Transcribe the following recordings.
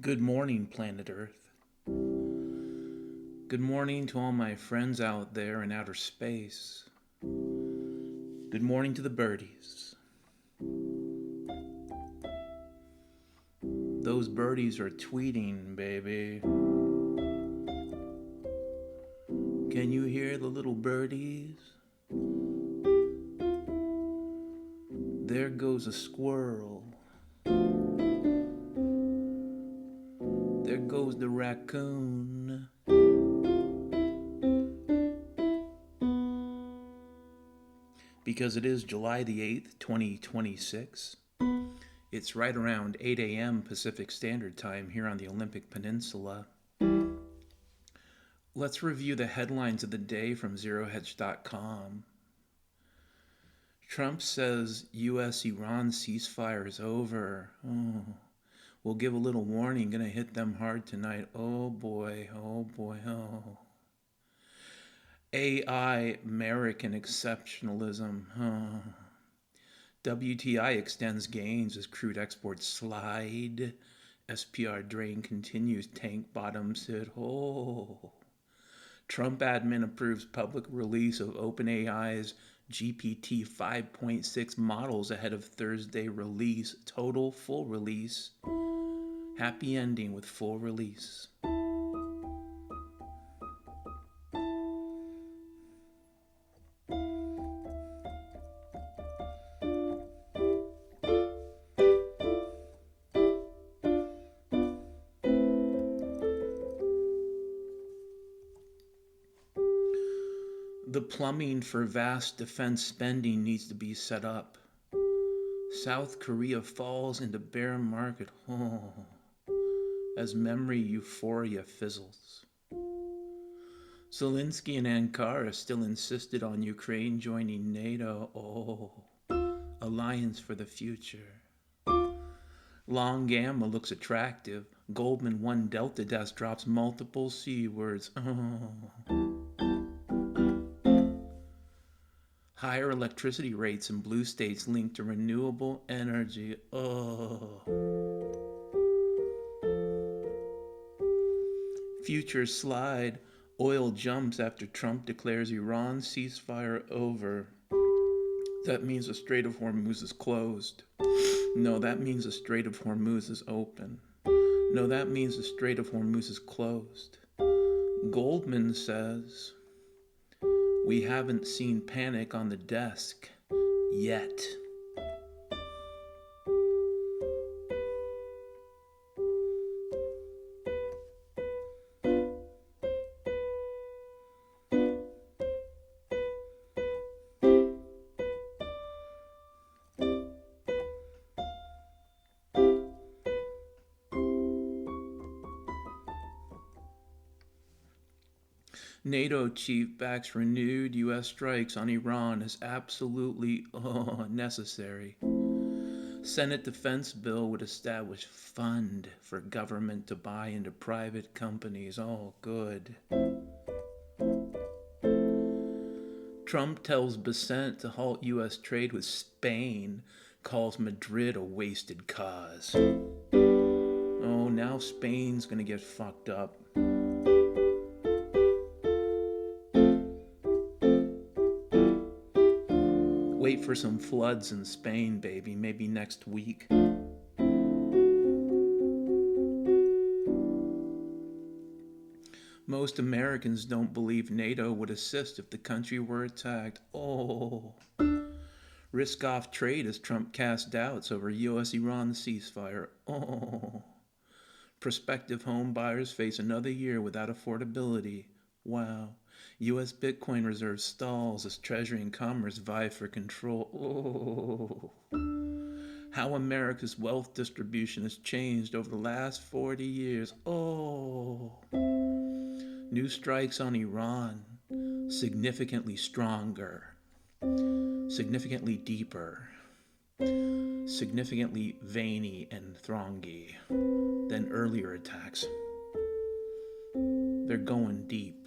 Good morning, planet Earth. Good morning to all my friends out there in outer space. Good morning to the birdies. Those birdies are tweeting, baby. Can you hear the little birdies? There goes a squirrel. There goes the raccoon. Because it is July the 8th, 2026. It's right around 8 a.m. Pacific Standard Time here on the Olympic Peninsula. Let's review the headlines of the day from ZeroHedge.com. Trump says U.S.-Iran ceasefire is over. We'll give a little warning, gonna hit them hard tonight. Oh boy, oh boy, oh. AI, American exceptionalism. WTI extends gains as crude exports slide. SPR drain continues, tank bottoms hit. Trump admin approves public release of OpenAI's GPT 5.6 models ahead of Thursday release. Total full release. Happy ending with full release. The plumbing for vast defense spending needs to be set up. South Korea falls into bear market as memory euphoria fizzles. Zelensky and Ankara still insisted on Ukraine joining NATO. Alliance for the future. Long Gamma looks attractive. Goldman 1 Delta desk drops multiple C words. Higher electricity rates in blue states linked to renewable energy. Futures slide. Oil jumps after Trump declares Iran ceasefire over. That means the Strait of Hormuz is closed. No, that means the Strait of Hormuz is open. No, that means the Strait of Hormuz is closed. Goldman says, we haven't seen panic on the desk yet. NATO chief backs renewed U.S. strikes on Iran as absolutely necessary. Senate defense bill would establish fund for government to buy into private companies. Oh, good. Trump tells Bessent to halt U.S. trade with Spain, calls Madrid a wasted cause. Oh, now Spain's gonna get fucked up. Wait for some floods in Spain, baby, maybe next week. Most Americans don't believe NATO would assist if the country were attacked. Risk-off trade as Trump casts doubts over U.S.-Iran ceasefire. Prospective home buyers face another year without affordability. Wow. U.S. Bitcoin reserve stalls as Treasury and Commerce vie for control. How America's wealth distribution has changed over the last 40 years. New strikes on Iran. Significantly stronger. Significantly deeper. Significantly veiny and throngy than earlier attacks. They're going deep.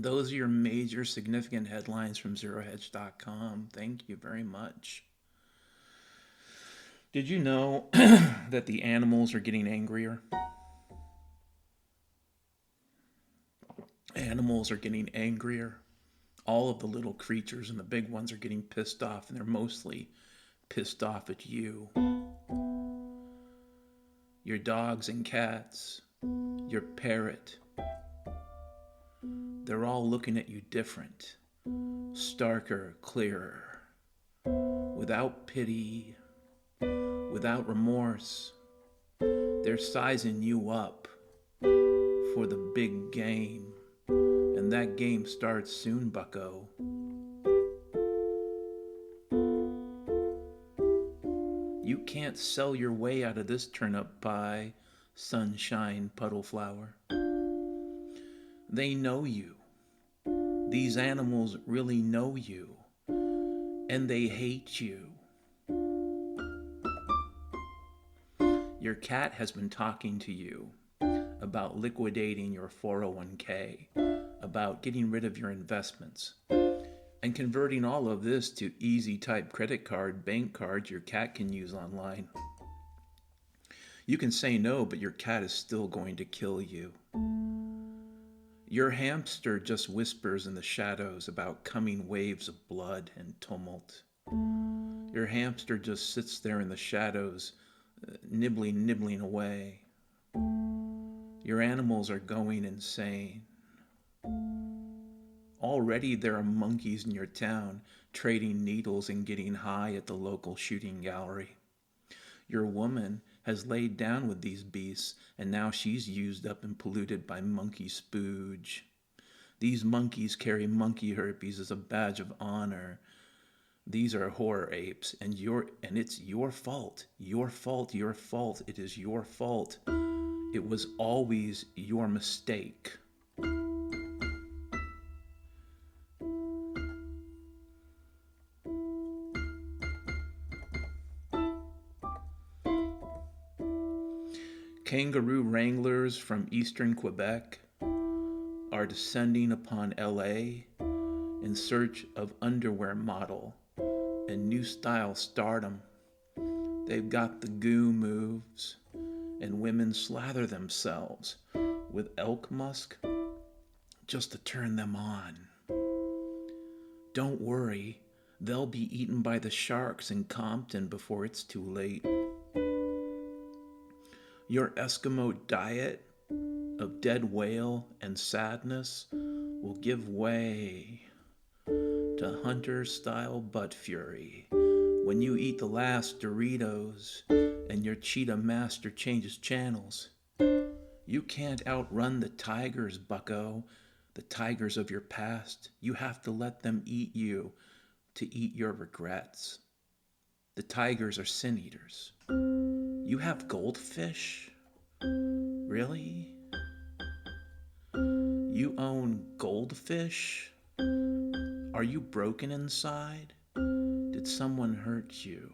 Those are your major significant headlines from ZeroHedge.com. Thank you very much. Did you know that the animals are getting angrier? Animals are getting angrier. All of the little creatures and the big ones are getting pissed off, and they're mostly pissed off at you. Your dogs and cats, your parrot, they're all looking at you different, starker, clearer, without pity, without remorse. They're sizing you up for the big game, and that game starts soon, bucko. You can't sell your way out of this turnip pie, sunshine puddle flower. They know you. These animals really know you, and they hate you. Your cat has been talking to you about liquidating your 401k, about getting rid of your investments, and converting all of this to easy type credit card, bank cards your cat can use online. You can say no, but your cat is still going to kill you. Your hamster just whispers in the shadows about coming waves of blood and tumult. Your hamster just sits there in the shadows, nibbling away. Your animals are going insane. Already there are monkeys in your town trading needles and getting high at the local shooting gallery. Your woman has laid down with these beasts, and now she's used up and polluted by monkey spooge. These monkeys carry monkey herpes as a badge of honor. These are horror apes, and it's your fault. Your fault, your fault. It is your fault. It was always your mistake. Kangaroo wranglers from eastern Quebec are descending upon LA in search of underwear model and new style stardom. They've got the goo moves, and women slather themselves with elk musk just to turn them on. Don't worry, they'll be eaten by the sharks in Compton before it's too late. Your Eskimo diet of dead whale and sadness will give way to hunter-style butt fury when you eat the last Doritos and your cheetah master changes channels. You can't outrun the tigers, bucko, the tigers of your past. You have to let them eat you to eat your regrets. The tigers are sin eaters. You have goldfish? Really? You own goldfish? Are you broken inside? Did someone hurt you?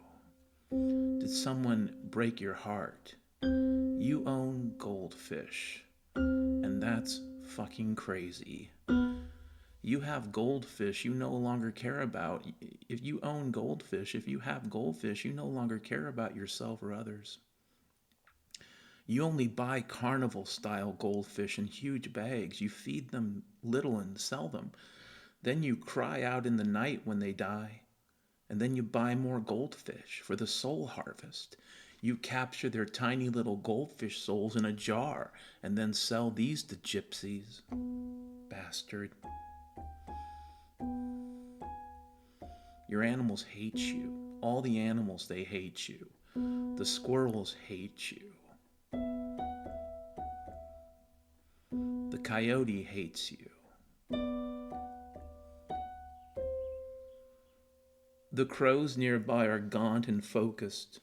Did someone break your heart? You own goldfish, and that's fucking crazy. You have goldfish you no longer care about. If you own goldfish, if you have goldfish, you no longer care about yourself or others. You only buy carnival-style goldfish in huge bags. You feed them little and sell them. Then you cry out in the night when they die. And then you buy more goldfish for the soul harvest. You capture their tiny little goldfish souls in a jar and then sell these to gypsies. Bastard. Your animals hate you. All the animals, they hate you. The squirrels hate you. The coyote hates you. The crows nearby are gaunt and focused.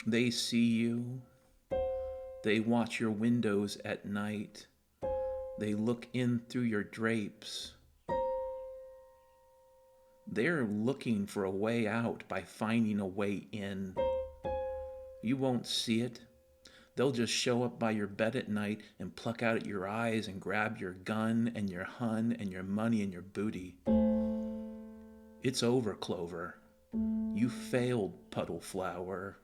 They see you. They watch your windows at night. They look in through your drapes. They're looking for a way out by finding a way in. You won't see it. They'll just show up by your bed at night and pluck out at your eyes and grab your gun and your hun and your money and your booty. It's over, Clover. You failed, Puddle Flower.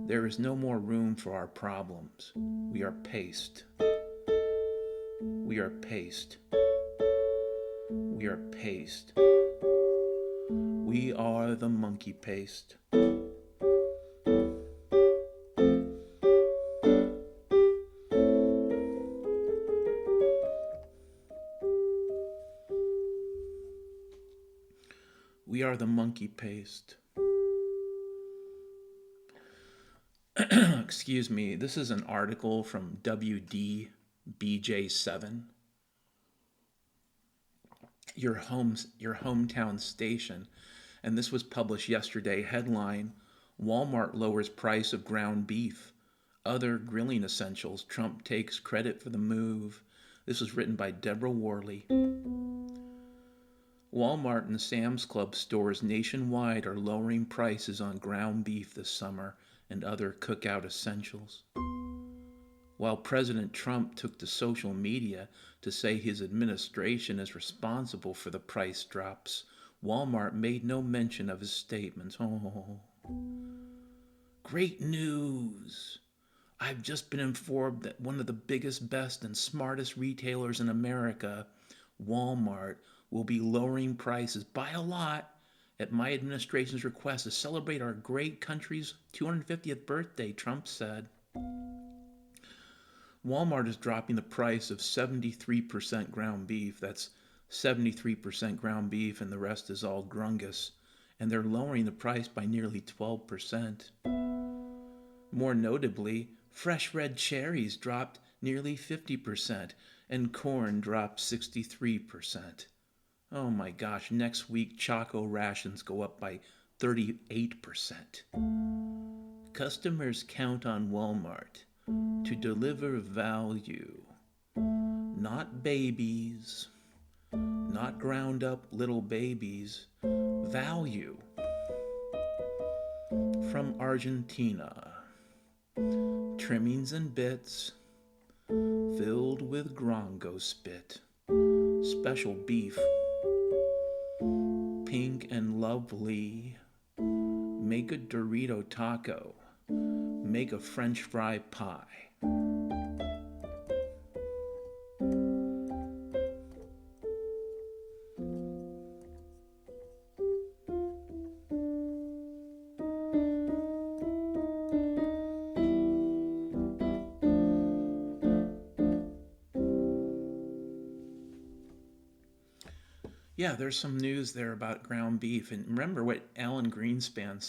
There is no more room for our problems. We are paste. We are paste. We are paste. We are the monkey paste. We are the monkey paste. Excuse me, this is an article from WDBJ7, your hometown station, and this was published yesterday. Headline: Walmart lowers price of ground beef. Other grilling essentials. Trump takes credit for the move. This was written by Deborah Worley. Walmart and Sam's Club stores nationwide are lowering prices on ground beef this summer and other cookout essentials. While President Trump took to social media to say his administration is responsible for the price drops, Walmart made no mention of his statements. Oh, great news! I've just been informed that one of the biggest, best, and smartest retailers in America, Walmart, will be lowering prices by a lot at my administration's request to celebrate our great country's 250th birthday, Trump said. Walmart is dropping the price of 73% ground beef. That's 73% ground beef and the rest is all Grungus. And they're lowering the price by nearly 12%. More notably, fresh red cherries dropped nearly 50% and corn dropped 63%. Oh my gosh, next week Choco rations go up by 38%. Customers count on Walmart to deliver value. Not babies, not ground up little babies, value. From Argentina, trimmings and bits filled with Grongo spit. Special beef, pink and lovely. Make a Dorito taco. Make a French fry pie. Yeah, there's some news there about ground beef. And remember what Alan Greenspan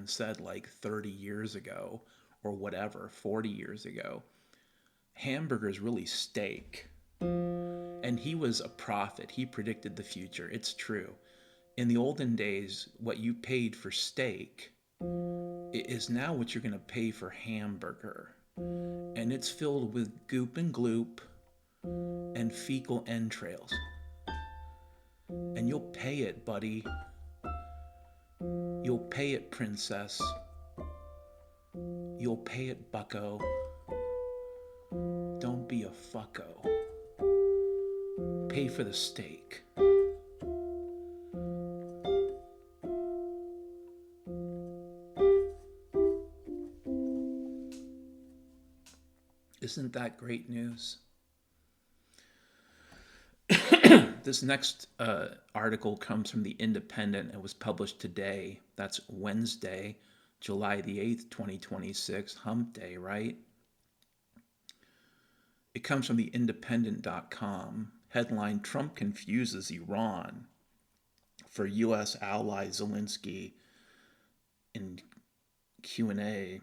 said like 30 years ago, or whatever, 40 years ago. Hamburger's really steak. And he was a prophet. He predicted the future. It's true. In the olden days, what you paid for steak is now what you're going to pay for hamburger. And it's filled with goop and gloop and fecal entrails. And you'll pay it, buddy. You'll pay it, princess. You'll pay it, bucko. Don't be a fucko. Pay for the steak. Isn't that great news? This next article comes from The Independent. It was published today. That's Wednesday, July the 8th, 2026. Hump Day, right? It comes from theindependent.com. Headline: Trump confuses Iran for U.S. ally Zelensky. In Q&A,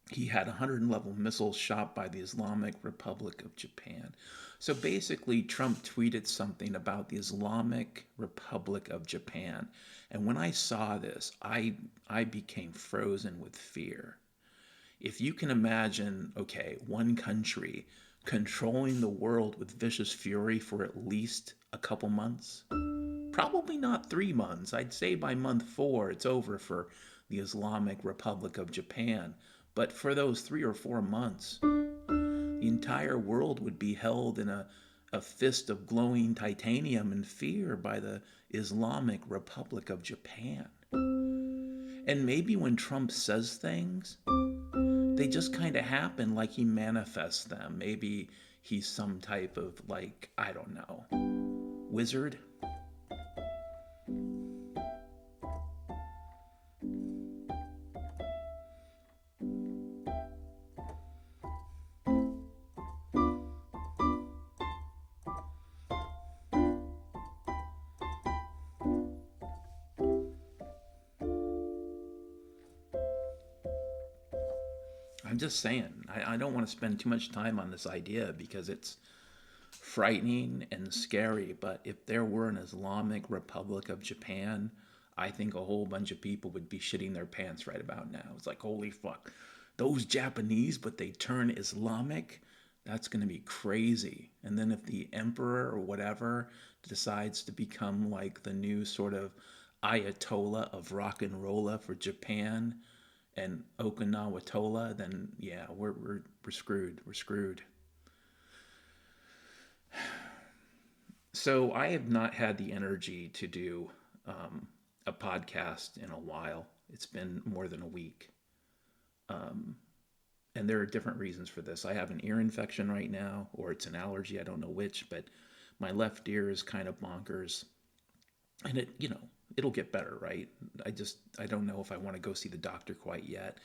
he had 100-level missiles shot by the Islamic Republic of Japan. So basically, Trump tweeted something about the Islamic Republic of Japan. And when I saw this, I became frozen with fear. If you can imagine, okay, one country controlling the world with vicious fury for at least a couple months, probably not 3 months. I'd say by month 4, it's over for the Islamic Republic of Japan. But for those 3 or 4 months, the entire world would be held in a fist of glowing titanium and fear by the Islamic Republic of Japan. And maybe when Trump says things, they just kind of happen like he manifests them. Maybe he's some type of, like, I don't know, wizard. I'm just saying, I don't want to spend too much time on this idea because it's frightening and scary. But if there were an Islamic Republic of Japan, I think a whole bunch of people would be shitting their pants right about now. It's like, holy fuck, those Japanese, but they turn Islamic? That's going to be crazy. And then if the emperor or whatever decides to become like the new sort of Ayatollah of rock and rolla for Japan, and Okinawa Tola, then yeah, we're screwed. We're screwed. So I have not had the energy to do a podcast in a while. It's been more than a week. And there are different reasons for this. I have an ear infection right now, or it's an allergy, I don't know which, but my left ear is kind of bonkers. And it'll get better, right? I don't know if I want to go see the doctor quite yet,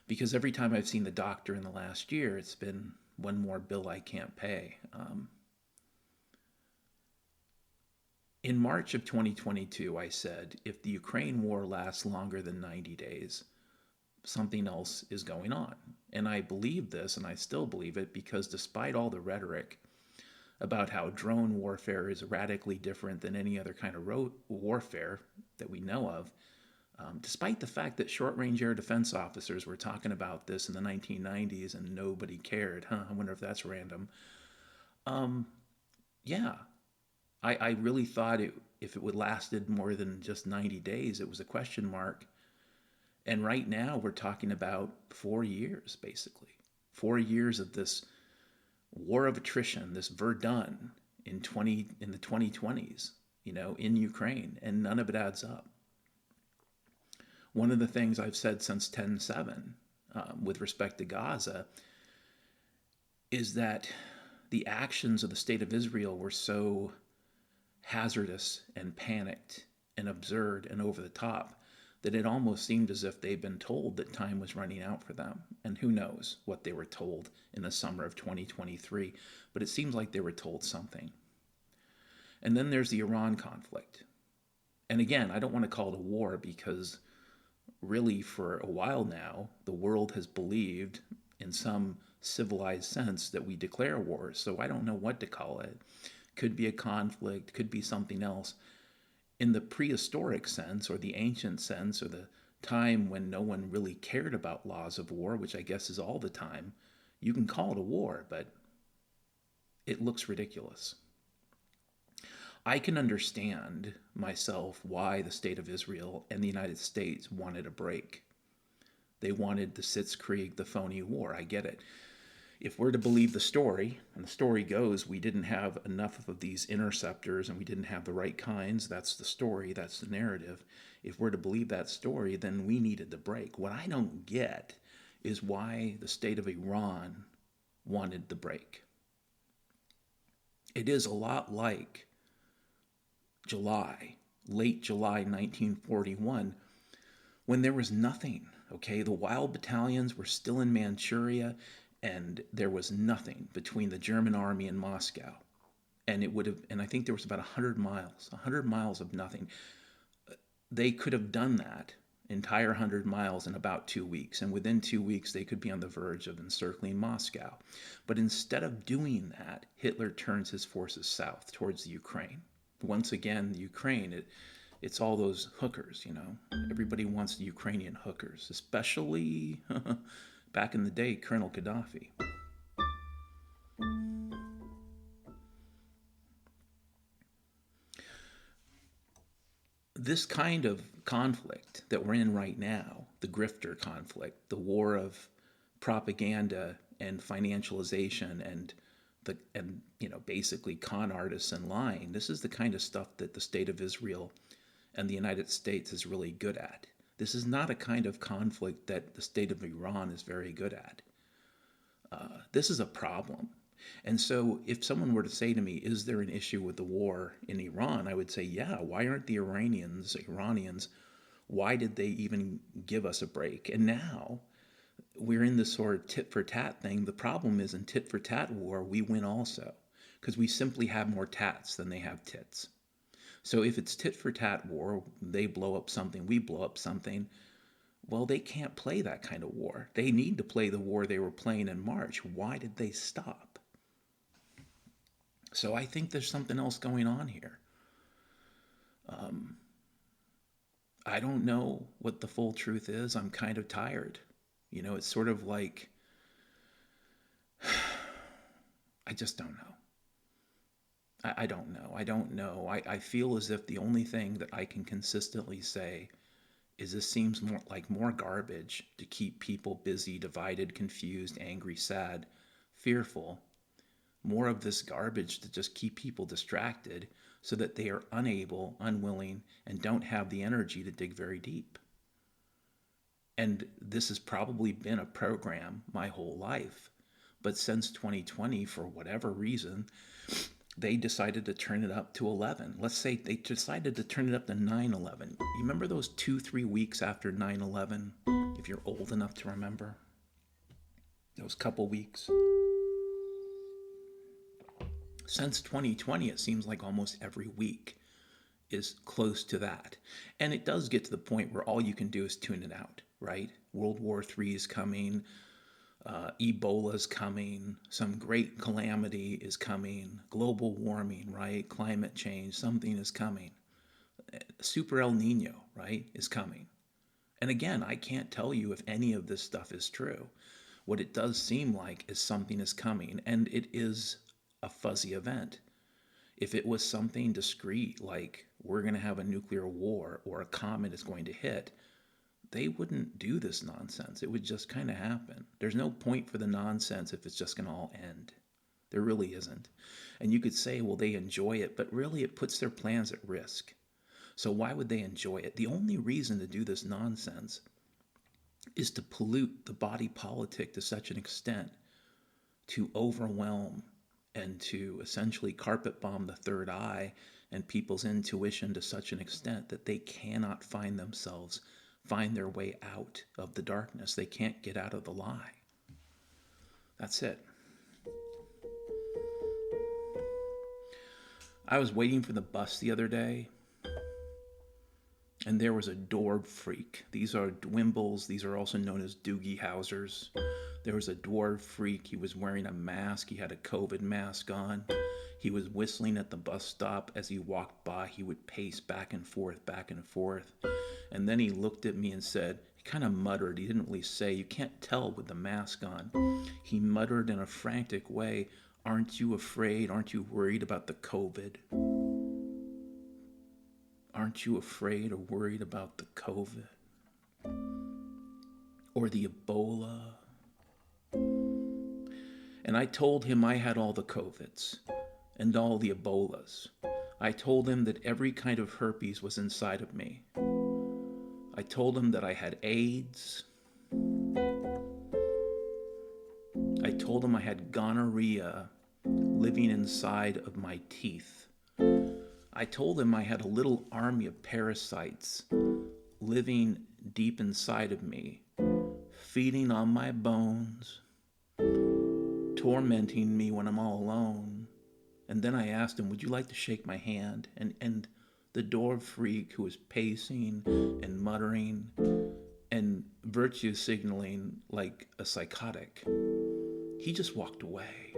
because every time I've seen the doctor in the last year, it's been one more bill I can't pay. In March of 2022, I said, if the Ukraine war lasts longer than 90 days, something else is going on. And I believe this, and I still believe it, because despite all the rhetoric about how drone warfare is radically different than any other kind of warfare that we know of, despite the fact that short-range air defense officers were talking about this in the 1990s and nobody cared. I wonder if that's random. Yeah, I really thought if it would lasted more than just 90 days, it was a question mark. And right now we're talking about 4 years, basically. 4 years of this war of attrition, this Verdun in the 2020s, in Ukraine, and none of it adds up. One of the things I've said since 10/7 with respect to Gaza is that the actions of the state of Israel were so hazardous and panicked and absurd and over the top that it almost seemed as if they'd been told that time was running out for them. And who knows what they were told in the summer of 2023, but it seems like they were told something. And then there's the Iran conflict. And again, I don't want to call it a war because really for a while now, the world has believed in some civilized sense that we declare wars. So I don't know what to call it. Could be a conflict, could be something else. In the prehistoric sense, or the ancient sense, or the time when no one really cared about laws of war, which I guess is all the time, you can call it a war, but it looks ridiculous. I can understand myself why the state of Israel and the United States wanted a break. They wanted the Sitzkrieg, the phony war. I get it. If we're to believe the story, and the story goes, we didn't have enough of these interceptors and we didn't have the right kinds, that's the story, that's the narrative. If we're to believe that story, then we needed the break. What I don't get is why the state of Iran wanted the break. It is a lot like late July 1941, when there was nothing, okay? The wild battalions were still in Manchuria, and there was nothing between the German army and Moscow. And I think there was about 100 miles of nothing. They could have done that entire 100 miles in about 2 weeks. And within 2 weeks, they could be on the verge of encircling Moscow. But instead of doing that, Hitler turns his forces south towards the Ukraine. Once again, the Ukraine, it's all those hookers, Everybody wants the Ukrainian hookers, especially back in the day, Colonel Gaddafi. This kind of conflict that we're in right now, the grifter conflict, the war of propaganda and financialization and basically con artists and lying. This is the kind of stuff that the state of Israel and the United States is really good at. This is not a kind of conflict that the state of Iran is very good at. This is a problem. And so if someone were to say to me, is there an issue with the war in Iran? I would say, yeah. Why aren't the Iranians, why did they even give us a break? And now we're in this sort of tit for tat thing. The problem is in tit for tat war, we win also because we simply have more tats than they have tits. So if it's tit for tat war, they blow up something, we blow up something. Well, they can't play that kind of war. They need to play the war they were playing in March. Why did they stop? So I think there's something else going on here. I don't know what the full truth is. I'm kind of tired. It's sort of like, I just don't know. I don't know. I feel as if the only thing that I can consistently say is this seems more garbage to keep people busy, divided, confused, angry, sad, fearful. More of this garbage to just keep people distracted so that they are unable, unwilling, and don't have the energy to dig very deep. And this has probably been a program my whole life. But since 2020, for whatever reason, they decided to turn it up to 11. Let's say they decided to turn it up to 9/11. You remember those 2-3 weeks after 9/11, if you're old enough to remember? Those couple weeks. Since 2020, it seems like almost every week is close to that. And it does get to the point where all you can do is tune it out, right? World War III is coming. Ebola is coming. Some great calamity is coming. Global warming, right? Climate change, something is coming. Super El Nino, right, is coming. And again, I can't tell you if any of this stuff is true. What it does seem like is something is coming, and it is a fuzzy event. If it was something discrete, like we're going to have a nuclear war or a comet is going to hit, they wouldn't do this nonsense. It would just kind of happen. There's no point for the nonsense if it's just going to all end. There really isn't. And you could say, well, they enjoy it, but really it puts their plans at risk. So why would they enjoy it? The only reason to do this nonsense is to pollute the body politic to such an extent, to overwhelm and to essentially carpet bomb the third eye and people's intuition to such an extent that they cannot find their way out of the darkness. They can't get out of the lie. That's it. I was waiting for the bus the other day, and there was a dwarf freak. These are dwimbles. These are also known as Doogie Housers. There was a dwarf freak. He was wearing a mask. He had a COVID mask on. He was whistling at the bus stop. As he walked by, he would pace back and forth, back and forth. And then he looked at me and said, he kind of muttered. He didn't really say. You can't tell with the mask on. He muttered in a frantic way, "Aren't you afraid? Aren't you worried about the COVID? Aren't you afraid or worried about the COVID? Or the Ebola?" And I told him I had all the COVIDs and all the Ebolas. I told him that every kind of herpes was inside of me. I told him that I had AIDS. I told him I had gonorrhea living inside of my teeth. I told him I had a little army of parasites living deep inside of me, feeding on my bones, tormenting me when I'm all alone. And then I asked him, would you like to shake my hand? And the dwarf freak, who was pacing and muttering and virtue signaling like a psychotic, he just walked away.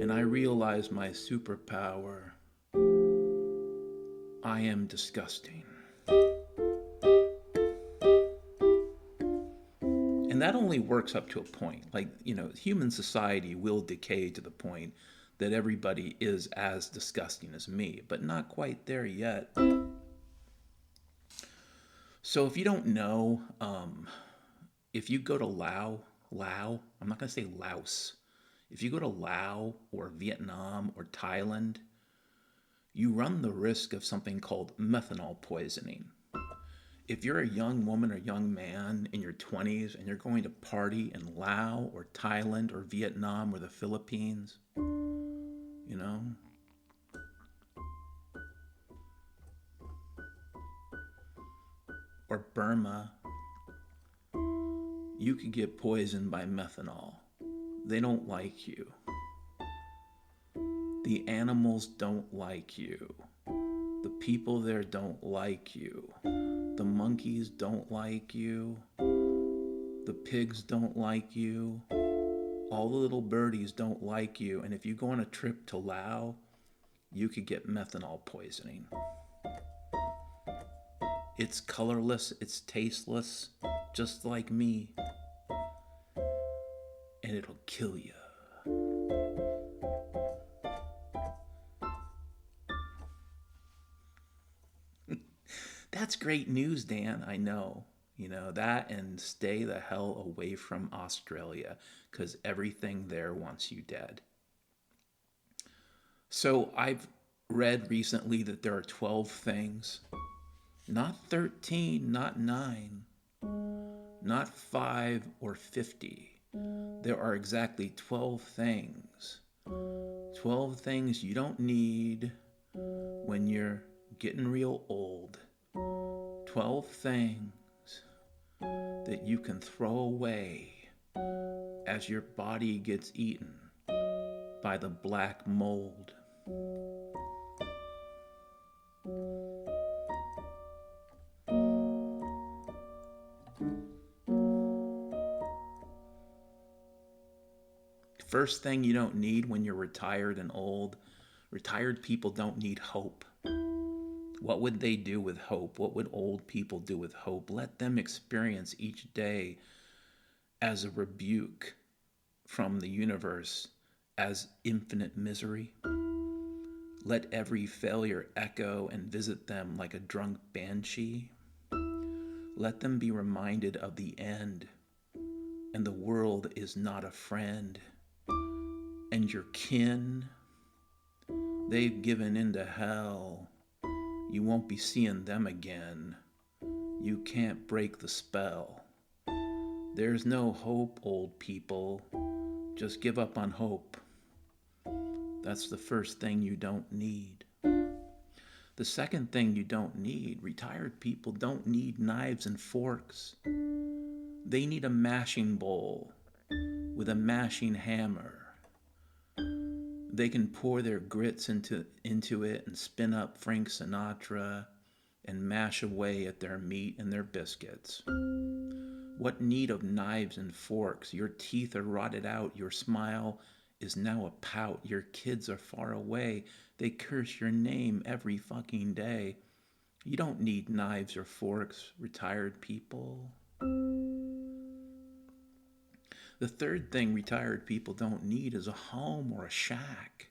And I realized my superpower. I am disgusting. And that only works up to a point. Like, human society will decay to the point that everybody is as disgusting as me, but not quite there yet. So if you don't know, if you go to Laos, I'm not going to say Laos. If you go to Laos or Vietnam or Thailand, you run the risk of something called methanol poisoning. If you're a young woman or young man in your 20s and you're going to party in Laos or Thailand or Vietnam or the Philippines, you know, or Burma, you could get poisoned by methanol. They don't like you. The animals don't like you. The people there don't like you. The monkeys don't like you. The pigs don't like you. All the little birdies don't like you. And if you go on a trip to Laos, you could get methanol poisoning. It's colorless, it's tasteless, just like me. And it'll kill you. That's great news, Dan, I know. You know, that and stay the hell away from Australia, because everything there wants you dead. So I've read recently that there are 12 things, not 13, not 9, not 5 or 50. There are exactly 12 things. 12 things you don't need when you're getting real old. 12 things that you can throw away as your body gets eaten by the black mold. First thing you don't need when you're retired and old, retired people don't need hope. What would they do with hope? What would old people do with hope? Let them experience each day as a rebuke from the universe, as infinite misery. Let every failure echo and visit them like a drunk banshee. Let them be reminded of the end, and the world is not a friend. And your kin, they've given into hell. You won't be seeing them again. You can't break the spell. There's no hope, old people. Just give up on hope. That's the first thing you don't need. The second thing you don't need, retired people don't need knives and forks. They need a mashing bowl with a mashing hammer. They can pour their grits into it and spin up Frank Sinatra and mash away at their meat and their biscuits. What need of knives and forks? Your teeth are rotted out. Your smile is now a pout. Your kids are far away. They curse your name every fucking day. You don't need knives or forks, retired people. The third thing retired people don't need is a home or a shack.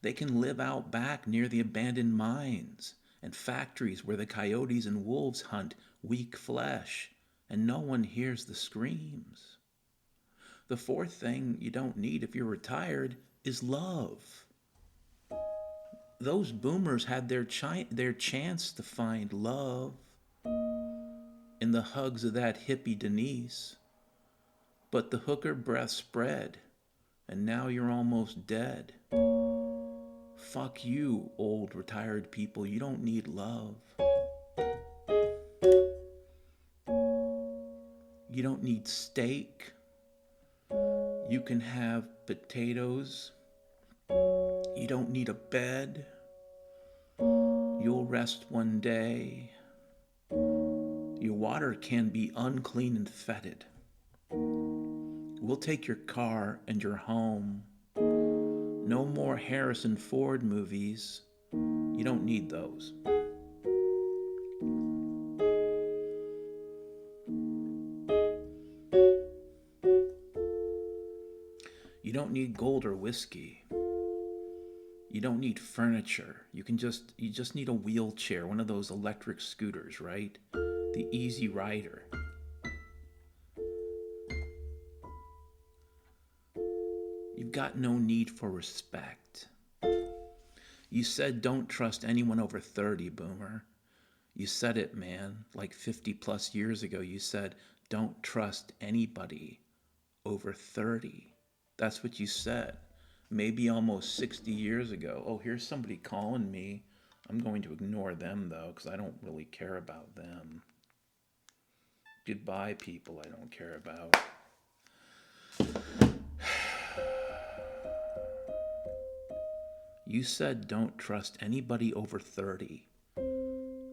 They can live out back near the abandoned mines and factories where the coyotes and wolves hunt weak flesh, and no one hears the screams. The fourth thing you don't need if you're retired is love. Those boomers had their chance to find love in the hugs of that hippie Denise. But the hooker breath spread, and now you're almost dead. Fuck you, old retired people. You don't need love. You don't need steak. You can have potatoes. You don't need a bed. You'll rest one day. Your water can be unclean and fetid. We'll take your car and your home. No more Harrison Ford movies. You don't need those. You don't need gold or whiskey. You don't need furniture. You just need a wheelchair, one of those electric scooters, right? The Easy Rider. You've got no need for respect. You said don't trust anyone over 30, Boomer. You said it, man. Like 50 plus years ago, you said don't trust anybody over 30. That's what you said. Maybe almost 60 years ago. Oh, here's somebody calling me. I'm going to ignore them, though, because I don't really care about them. Goodbye, people I don't care about. You said don't trust anybody over 30.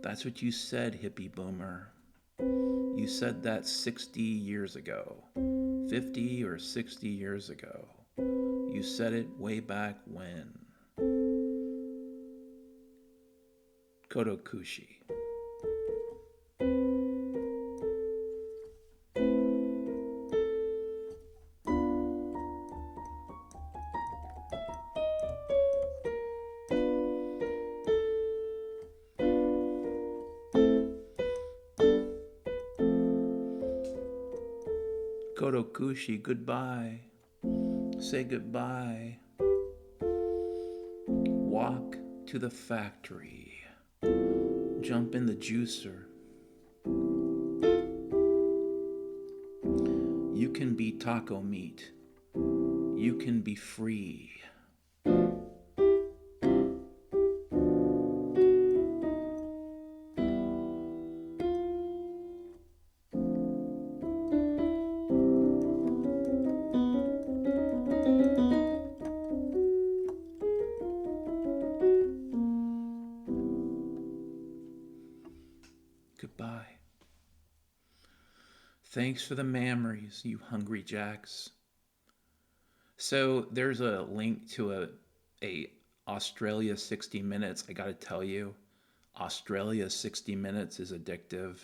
That's what you said, hippie boomer. You said that 60 years ago, 50 or 60 years ago. You said it way back when. Kodokushi. Kodokushi, goodbye. Say goodbye. Walk to the factory. Jump in the juicer. You can be taco meat. You can be free. Goodbye. Thanks for the memories, you hungry jacks. So there's a link to a Australia 60 Minutes. I gotta tell you, Australia 60 Minutes is addictive,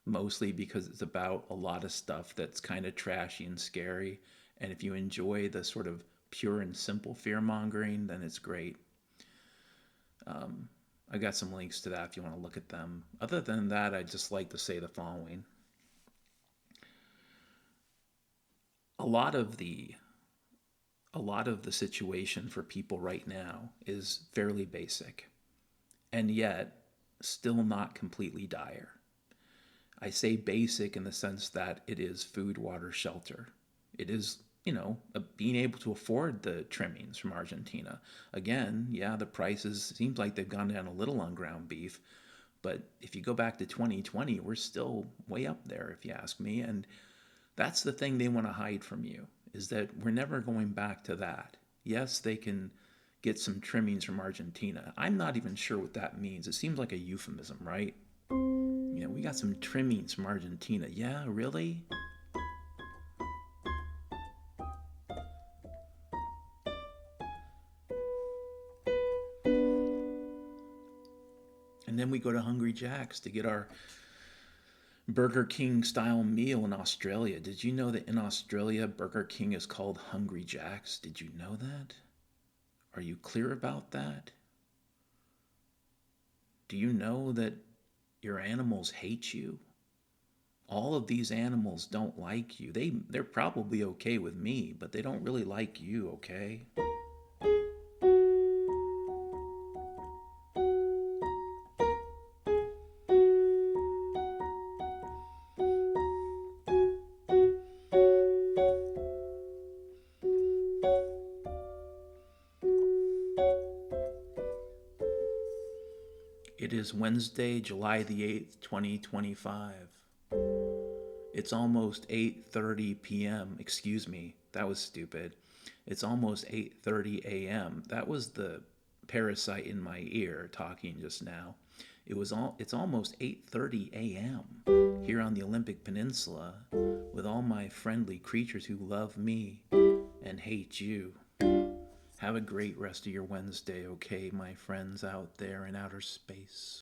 mostly because it's about a lot of stuff that's kind of trashy and scary. And if you enjoy the sort of pure and simple fear mongering, then it's great. I got some links to that if you want to look at them. Other than that, I'd just like to say the following. A lot of the situation for people right now is fairly basic, and yet still not completely dire. I say basic in the sense that it is food, water, shelter. It is, being able to afford the trimmings from Argentina. Again, yeah, the prices seems like they've gone down a little on ground beef, but if you go back to 2020, we're still way up there, if you ask me. And that's the thing they want to hide from you, is that we're never going back to that. Yes, they can get some trimmings from Argentina. I'm not even sure what that means. It seems like a euphemism, right? We got some trimmings from Argentina. Yeah, really? And then we go to Hungry Jack's to get our Burger King style meal in Australia. Did you know that in Australia, Burger King is called Hungry Jack's? Did you know that? Are you clear about that? Do you know that your animals hate you? All of these animals don't like you. They're probably okay with me, but they don't really like you, okay? It is Wednesday, July the 8th, 2025. It's almost 8:30 p.m. Excuse me, that was stupid. It's almost 8:30 a.m. That was the parasite in my ear talking just now. It's almost 8:30 a.m. here on the Olympic Peninsula with all my friendly creatures who love me and hate you. Have a great rest of your Wednesday, okay, my friends out there in outer space.